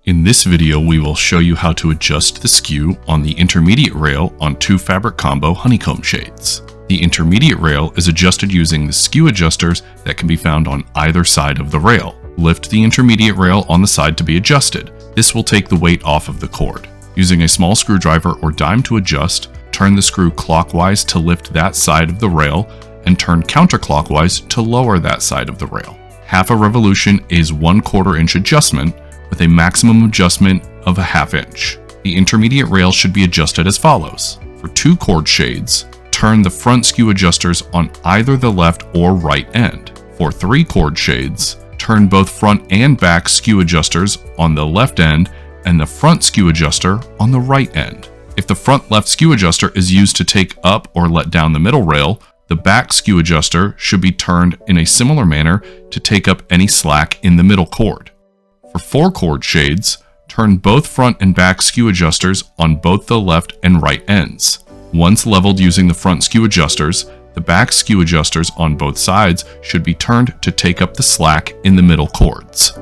In this video, we will show you how to adjust the skew on the intermediate rail on 2 fabric combo honeycomb shades. The intermediate rail is adjusted using the skew adjusters that can be found on either side of the rail. Lift the intermediate rail on the side to be adjusted. This will take the weight off of the cord. Using a small screwdriver or dime to adjust, turn the screw clockwise to lift that side of the rail and turn counterclockwise to lower that side of the rail. Half a revolution is 1/4 inch adjustment with a maximum adjustment of a 1/2 inch. The intermediate rail should be adjusted as follows. For 2 cord shades, turn the front skew adjusters on either the left or right end. For 3 cord shades, turn both front and back skew adjusters on the left end and the front skew adjuster on the right end. If the front left skew adjuster is used to take up or let down the middle rail, the back skew adjuster should be turned in a similar manner to take up any slack in the middle cord. For 4 cord shades, turn both front and back skew adjusters on both the left and right ends. Once leveled using the front skew adjusters, the back skew adjusters on both sides should be turned to take up the slack in the middle cords.